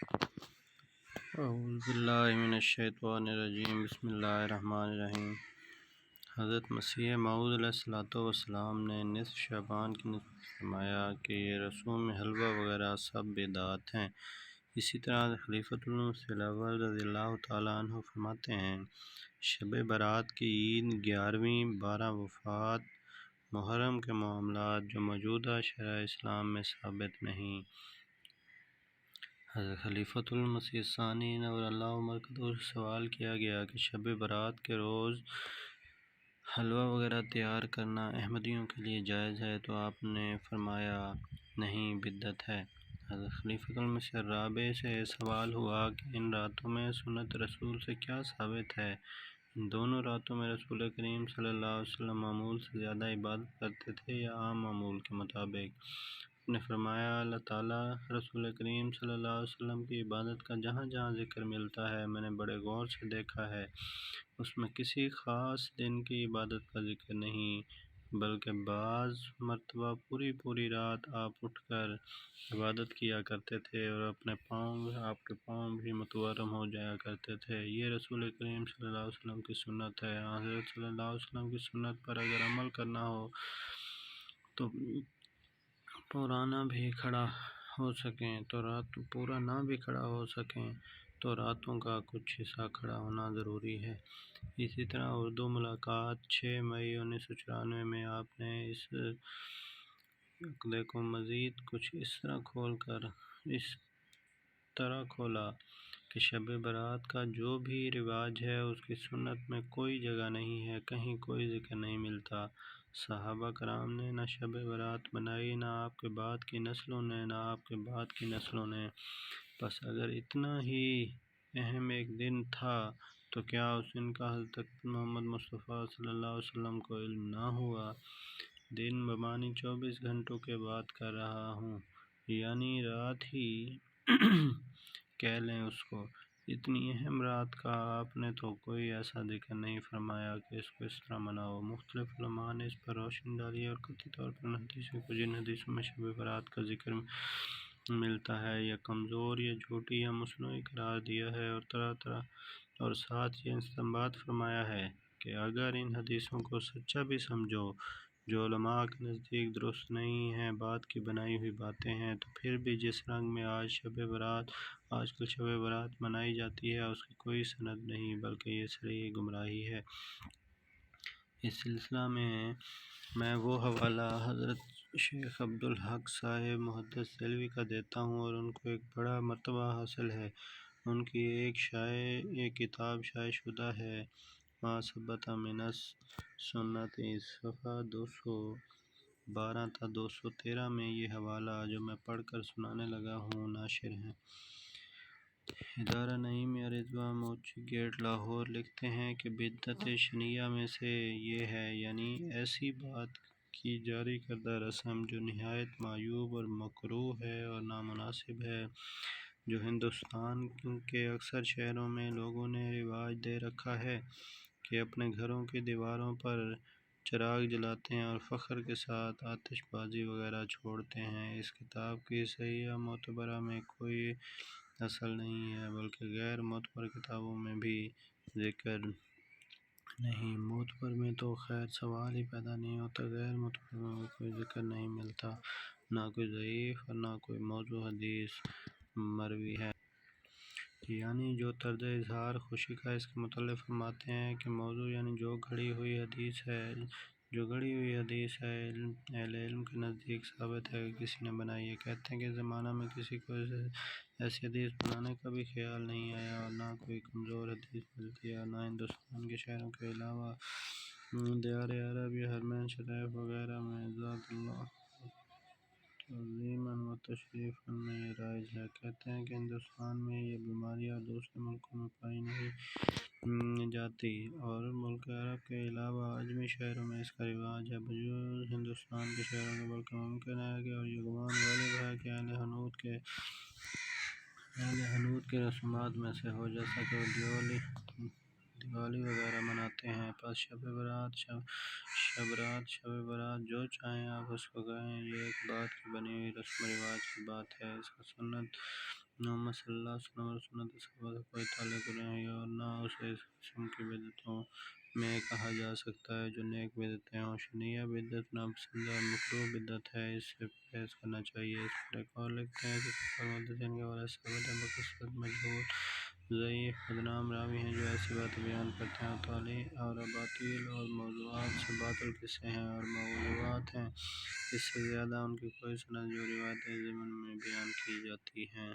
اعوذ باللہ من الشیطان الرجیم، بسم اللہ الرحمن الرحیم۔ حضرت مسیح موعود علیہ الصلوۃ والسلام نے نصف شعبان کی نسبت فرمایا کہ یہ رسوم حلوہ وغیرہ سب بدعت ہیں۔ اسی طرح خلیفۃ المسیح الاول رضی اللہ تعالیٰ عنہ فرماتے ہیں، شب برات کی عید 11ویں 12 وفات محرم کے معاملات جو موجودہ شرع اسلام میں ثابت نہیں۔ حضرت خلیفۃ المسیح الثانی نور اللہ مرقدہ سے سوال کیا گیا کہ شب برات کے روز حلوہ وغیرہ تیار کرنا احمدیوں کے لیے جائز ہے؟ تو آپ نے فرمایا نہیں، بدعت ہے۔ حضرت خلیفۃ المسیح الرابع سے سوال ہوا کہ ان راتوں میں سنت رسول سے کیا ثابت ہے؟ ان دونوں راتوں میں رسول کریم صلی اللہ علیہ وسلم معمول سے زیادہ عبادت کرتے تھے یا عام معمول کے مطابق؟ آپ نے فرمایا، اللہ تعالیٰ رسول کریم صلی اللہ علیہ وسلم کی عبادت کا جہاں جہاں ذکر ملتا ہے میں نے بڑے غور سے دیکھا ہے، اس میں کسی خاص دن کی عبادت کا ذکر نہیں، بلکہ بعض مرتبہ پوری رات آپ اٹھ کر عبادت کیا کرتے تھے اور آپ کے پاؤں بھی متورم ہو جایا کرتے تھے۔ یہ رسول کریم صلی اللہ علیہ وسلم کی سنت ہے۔ حضرت صلی اللہ علیہ وسلم کی سنت پر اگر عمل کرنا ہو تو پورا نہ بھی کھڑا ہو سکیں تو راتوں کا کچھ حصہ کھڑا ہونا ضروری ہے۔ اسی طرح اردو ملاقات 6 مئی 1994 میں آپ نے اس عقدے کو مزید کچھ اس طرح کھولا کہ شب برات کا جو بھی رواج ہے اس کی سنت میں کوئی جگہ نہیں ہے، کہیں کوئی ذکر نہیں ملتا۔ صحابہ کرام نے نہ شب برات منائی، نہ آپ کے بعد کی نسلوں نے۔ بس اگر اتنا ہی اہم ایک دن تھا تو کیا اس دن کا حضرت محمد مصطفیٰ صلی اللہ علیہ وسلم کو علم نہ ہوا؟ دن بمعنی 24 گھنٹوں کے بات کر رہا ہوں، یعنی رات ہی کہہ لیں اس کو۔ اتنی اہم رات کا آپ نے تو کوئی ایسا ذکر نہیں فرمایا کہ اس کو اس طرح مناؤ۔ مختلف علماء نے اس پر روشنی ڈالی اور قطعی طور پر ان حدیثوں کو جن حدیثوں میں شب برات کا ذکر ملتا ہے یا کمزور یا جھوٹی یا مصنوعی قرار دیا ہے، اور ساتھ یہ استنباط فرمایا ہے کہ اگر ان حدیثوں کو سچا بھی سمجھو جو علماء کے نزدیک درست نہیں ہیں، بعد کی بنائی ہوئی باتیں ہیں، تو پھر بھی جس رنگ میں آج کل شب برات منائی جاتی ہے اس کی کوئی سند نہیں، بلکہ یہ صریح گمراہی ہے۔ اس سلسلہ میں وہ حوالہ حضرت شیخ عبدالحق صاحب محدث دہلوی کا دیتا ہوں، اور ان کو ایک بڑا مرتبہ حاصل ہے۔ ان کی ایک کتاب شائع شدہ ہے، ما ثبت من السنۃ، صفحہ 212 تا 213 میں یہ حوالہ جو میں پڑھ کر سنانے لگا ہوں ناشر ہیں۔ ادارہ نعیم رضویٰ موچی گیٹ لاہور لکھتے ہیں کہ بدعت شنیعہ میں سے یہ ہے، یعنی ایسی بات کی جاری کردہ رسم جو نہایت معیوب اور مکروہ ہے اور نامناسب ہے، جو ہندوستان کے اکثر شہروں میں لوگوں نے رواج دے رکھا ہے کہ اپنے گھروں کی دیواروں پر چراغ جلاتے ہیں اور فخر کے ساتھ آتش بازی وغیرہ چھوڑتے ہیں۔ اس کتاب کی صحیح معتبرہ میں کوئی اصل نہیں ہے، بلکہ غیر معتبر کتابوں میں بھی ذکر نہیں۔ معتبر میں تو خیر سوال ہی پیدا نہیں ہوتا، غیر معتبر میں بھی کوئی ذکر نہیں ملتا، نہ کوئی ضعیف اور نہ کوئی موضوع حدیث مروی ہے۔ یعنی جو طرز اظہار خوشی کا اس کے متعلق فرماتے ہیں کہ موضوع یعنی جو گھڑی ہوئی حدیث ہے، اہل علم کے نزدیک ثابت ہے کہ کسی نے بنائی ہے۔ کہتے ہیں کہ اس زمانہ میں کسی کو ایسی حدیث بنانے کا بھی خیال نہیں آیا، اور نہ کوئی کمزور حدیث ملتی ہے، اور نہ ہندوستان کے شہروں کے علاوہ دیار عرب یا حرمین شریف وغیرہ میں ذات اللہ تعظیماً و تشریفاً میں یہ رائج ہے۔ کہتے ہیں کہ ہندوستان میں یہ بیماریاں دوسرے ملکوں میں پائی نہیں جاتی، اور ملک عرب کے علاوہ عجمی شہروں میں اس کا رواج ہے، بجز ہندوستان کے شہروں کے، بلکہ ممکن ہے اور یہ گمان غالب ہے کہ اہل ہنود کے رسومات میں سے ہو، جیسا کہ وہ دیوالی وغیرہ مناتے ہیں۔ پس شب برات جو چاہیں آپ اس کو کہیں، یہ ایک بعد کی بنی ہوئی رسم و رواج کی بات ہے۔ اس کا سنت محمد صلی اللہ علیہ وسلم اور سنت صحابہ سے کوئی تعلق نہیں اور نہ اسے اس قسم کی بدعتوں میں کہا جا سکتا ہے جو نیک بدعتیں ہوں۔ شنیعہ بدعت ناپسند اور مکروہ بدعت ہے، اس سے پرہیز کرنا چاہیے۔ اس پر ایک اور لکھتے ہیں کہ کفار محدثین کے بارے ثابت ہے بقسمت مجہول، ضعیف، بدنام راوی ہیں جو ایسی باتیں بیان کرتے ہیں اور اباطیل اور موضوعات سے باطل قصے ہیں اور موضوعات ہیں، اس سے زیادہ ان کی کوئی سند جو روایت ضمن میں بیان کی جاتی ہیں۔